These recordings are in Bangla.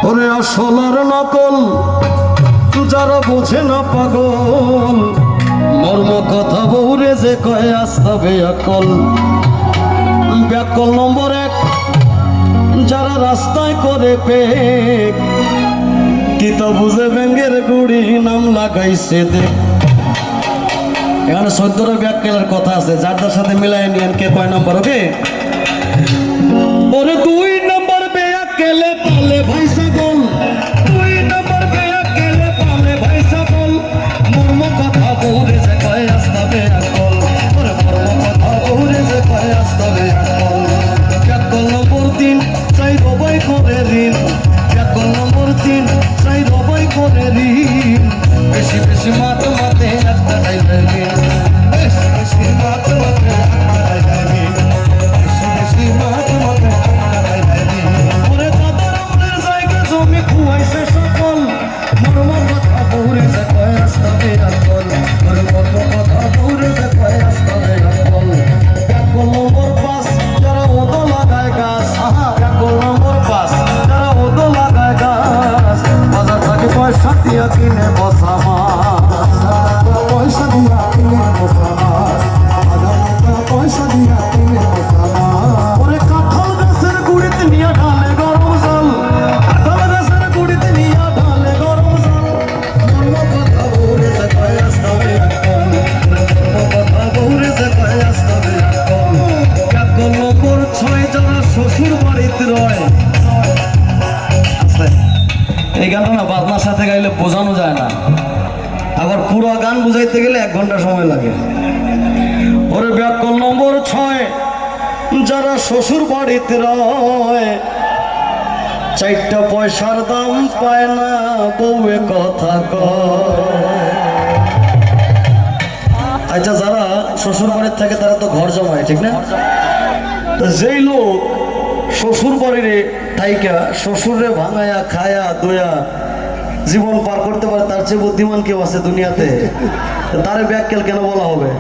ওরে আসল আর নকল যারা বোঝে না পাগল, মর্ম কথা বউরে যে কয় আস্তা বেয়াকল। ব্যাকল নম্বর 1 যারা রাস্তায় করে পেক, কিতা বুঝে ব্যাঙ্গের গুড়ি নাম লাগাইছে দেখ। এখানে 14টা ব্যাককেলের কথা আছে, যার যার সাথে মিলাই নিয়েন কে কয় নম্বর। ওকে, ওরে 2 নম্বর ব্যাককেলে পালে ভাই ছাগল, 2 নম্বর ব্যাককেলে পালে ভাই ছাগল, মর্ম কথা বউরে যে কয় আস্তা বেয়াকল। ওরে মর্ম কথা বউরে যে কয় আস্তা বেয়াকল। ব্যাকল নম্বর 3 চাই রবাই করে ঋণ, ব্যাকল নম্বর 3 চাই রবাই করে ঋণ। বেশি বেশি মাত মাতে একটা টাইপের ঋণ, বেশি বেশি মাত মাতে একটা টাইপের ঋণ, বেশি বেশি মাত মাতে একটা টাইপের ঋণ। ওরে দাদার আমনের জায়গা জমি খুয়াইছে সকল, মর্ম কথা বউরে যে কয় আস্তা বেয়াকল। ওরে মর্ম কথা বউরে যে কয় আস্তা বেয়াকল। ব্যাকল নম্বর 5 যারা ওদো লাগায় গাছ, ব্যাকল নম্বর 5 যারা ওদো লাগায় গাছ, বাজার থেকে পয়সা দিয়া কিনে বসা মাছ, পয়সা দিয়া কিনে বসা মাছ, বাজার থেকে পয়সা দিয়া কিনে বসা মাছ। ওরে কাঁঠাল গাছের গুড়িতে নিয়ে ঢালে গরম জল, কাঁঠাল গাছের গুড়িতে নিয়ে ঢালে গরম জল, মর্ম কথা বউরে যে কয় আস্তা বেয়াকল। মর্ম কথা বউরে যে কয় আস্তা বেয়াকল। ব্যাকল নম্বর 6 যারা শ্বশুর বাড়িতে রয়। এই গানটা না বাজনার সাথে গাইলে বোঝানো যায় না, আবার পুরো গান বুঝাইতে গেলে 1 ঘন্টা সময় লাগে। ওরে ব্যাকল নম্বর 6 যারা শ্বশুর বাড়িতে রয়, 4টা পয়সার দাম পায় না বউয়ে কথা কয়। আচ্ছা, যারা শ্বশুর বাড়ির থাকে তারা তো ঘর জমায়, ঠিক না? তো যেই লোক শ্বশুর বাড়িরে থাইকা শ্বশুরে ভাঙায়া খায়া দয়া জীবন পার করতে পারে, তার চেয়ে বুদ্ধিমান কেউ আছে দুনিয়াতে? তারে ব্যাককেল কেন বলা হবে?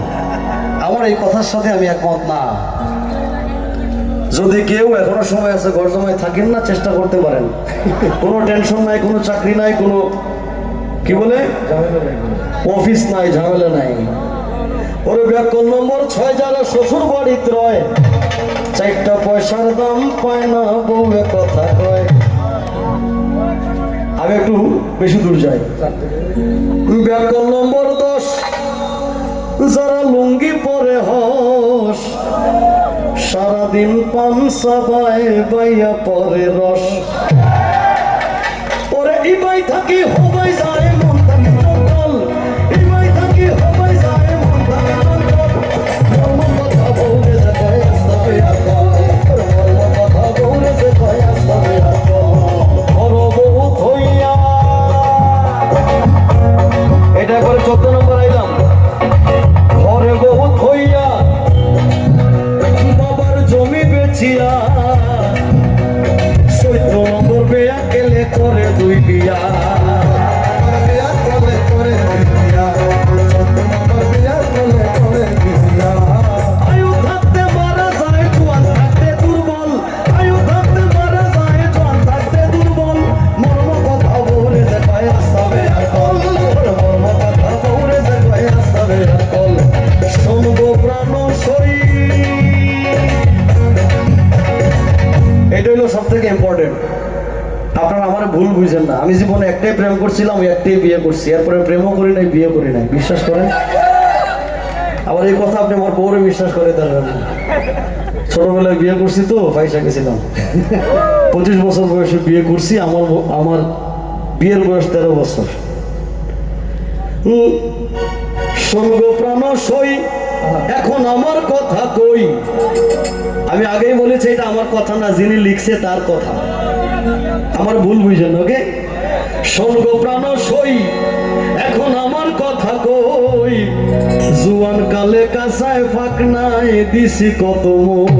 আমার এই কথার সাথে আমি একমত না। যদি কেউ এখনো সময় আছে ঘর জমায় থাকেন না, চেষ্টা করতে পারেন। কোনো টেনশন নাই, কোনো চাকরি নাই, কোনো কি বলে অফিস নাই, ঝামেলা নাই। ওরে ব্যাকল নম্বর 6 যারা শ্বশুর বাড়িতে রয়, 4টা পয়সার দাম পায় না বউয়ে কথা কয়। আমি একটু বেশি দূর যাই। ব্যাকল নম্বর 10 যারা লুঙ্গি পরে হস, সারাদিন পান সাবায় বাইয়া পরে রস। ওরে ইবাই থাকি হবাই যায় মন থাকি চঞ্চল, ইবাই থাকি হবাই যায় মন থাকি চঞ্চল, মর্ম কথা বউরে যে কয় আস্তা বেয়াকল। মর্ম কথা বউরে যে কয় আস্তা বেয়াকল। ঘর বউ থইয়া, এটা করে 14 নম্বর আইলাম। ঘরে বউ থইয়া বাবার জমি বেচিয়া, 14 নম্বর ব্যাককেলে করে 2 বিয়া। ব্যাককেলে করে 2 বিয়া, 14 নম্বর ব্যাককেলে করে 2 বিয়া। আয়ু থাকতে মারা যায়, জোয়ান থাকতে দুর্বল, আয়ু থাকতে মারা যায়, জোয়ান থাকতে দুর্বল, মর্ম কথা বউরে যে কয় আস্তা বেয়াকল। মর্ম কথা বউরে যে কয় আস্তা বেয়াকল। শুনবো প্রাণ সই, এটা হলো সব থেকে ইম্পর্টেন্ট। আপনারা আমার ভুল বুঝেন না, আমি জীবনে একটাই প্রেম করছিলাম, একটাই বিয়ে করছি, এরপরে প্রেমও করি নাই, বিয়ে করি নাই। বিশ্বাস করেন? আবার এই কথা আপনি আমার বউরে বিশ্বাস করে দেবেন। ছোটবেলায় বিয়ে করছি তো পয়সা গেছিলাম, 25 বছর বয়সে বিয়ে করছি। আমার বিয়ের বয়স 13 বছর। সঙ্গ প্রাণ সই এখন আমার কথা কই। আমি আগেই বলেছি এটা আমার কথা না, যিনি লিখছে তার কথা, আমার ভুল বুঝেন। ওকে, সঙ্গ প্রাণ সই এখন আমার কথা কই, জুয়ান কালে কাঁসায় ফাঁক নাই দিছি কত মই।